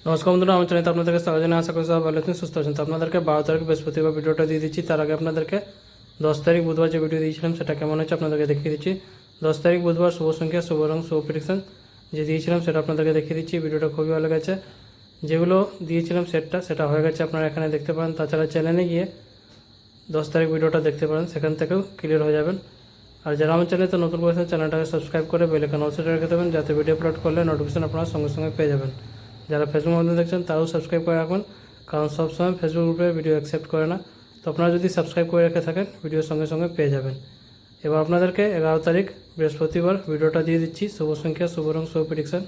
নমস্কার বন্ধুরা, আমার চ্যানেলে আপনাদেরকে স্বাগত জানাই। আশা করি সবাই ভালো আছেন, সুস্থ আছেন। তো আপনাদেরকে 12 তারিখ বৃহস্পতিবার ভিডিওটা দিয়ে দিচ্ছি। তার আগে আপনাদেরকে 10 তারিখ বুধবার যে ভিডিও দিয়েছিলাম সেটা কেমন হচ্ছে আপনাদেরকে দেখিয়ে দিচ্ছি। 10 তারিখ বুধবার শুভ সংখ্যা, শুভ রং, শুভ প্রেডিকশন যে দিয়েছিলাম সেটা আপনাদেরকে দেখিয়ে দিচ্ছি। ভিডিওটা খুবই ভালো গেছে। যেগুলো দিয়েছিলাম সেটা হয়ে গেছে, আপনারা এখানে দেখতে পারেন। তাছাড়া চ্যানেলে গিয়ে 10 তারিখ ভিডিওটা দেখতে পারেন, সেখান থেকেও ক্লিয়ার হয়ে যাবেন। আর যারা আমার চ্যানেলে নতুন করেছেন চ্যানেলটাকে সাবস্ক্রাইব করে বেল আইকন অল সেটে রেখে দেবেন, যাতে ভিডিও আপলোড করলে নোটিফিকেশন আপনারা সঙ্গে সঙ্গে পেয়ে যাবেন। যারা ফেসবুক মাধ্যমে দেখছেন তারাও সাবস্ক্রাইব করে রাখবেন, কারণ সবসময় ফেসবুক গ্রুপে ভিডিও অ্যাকসেপ্ট করে না। তো আপনারা যদি সাবস্ক্রাইব করে রেখে থাকেন ভিডিও সঙ্গে সঙ্গে পেয়ে যাবেন। এবার আপনাদেরকে 11 তারিখ বৃহস্পতিবার ভিডিওটা দিয়ে দিচ্ছি, শুভ সংখ্যা, শুভ রং, শুভ প্রেডিকশন।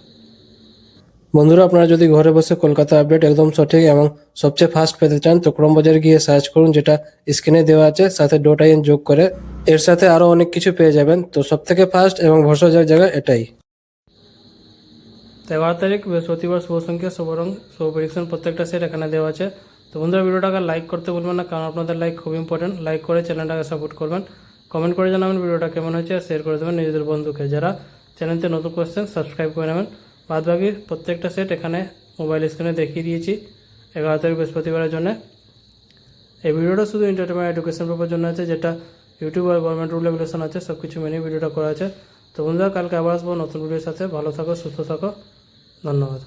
বন্ধুরা, আপনারা যদি ঘরে বসে কলকাতা আপডেট একদম সঠিক এবং সবচেয়ে ফাস্ট পেতে চান তো ক্রমবাজারে গিয়ে সার্চ করুন, যেটা স্ক্রিনে দেওয়া আছে, সাথে .in যোগ করে এর সাথে আরও অনেক কিছু পেয়ে যাবেন। তো সবথেকে ফাস্ট এবং ভরসার জায়গা এটাই। 11 তারিখ বৃহস্পতিবার শুভ সংখ্যা, শুভ রং, শুভ প্রেডিকশন প্রত্যেকটা সেট এখানে দেওয়া আছে। তো বন্ধুরা, ভিডিওটাকে লাইক করতে বলবেন না, কারণ আপনাদের লাইক খুব ইম্পর্টেন্ট। লাইক করে চ্যানেলটাকে সাপোর্ট করবেন, কমেন্ট করে জানাবেন ভিডিওটা কেমন হয়েছে, শেয়ার করে দেবেন নিজেদের বন্ধুকে। যারা চ্যানেলতে নতুন করছেন সাবস্ক্রাইব করে নেবেন। বাদবাকি প্রত্যেকটা সেট এখানে মোবাইল স্ক্রিনে দেখিয়ে দিয়েছি 11 তারিখ বৃহস্পতিবারের জন্য। এই ভিডিওটা শুধু এন্টারটেনমেন্ট এডুকেশন পারপার জন্য আছে, যেটা ইউটিউব আর গভর্নমেন্ট রুল রেগুলেশন আছে, সব কিছু মেনে ভিডিওটা করা আছে। তো বন্ধুরা, কালকে আবার আসবো নতুন ভিডিওর সাথে। ভালো থাকো, সুস্থ থাকো, ধন্যবাদ।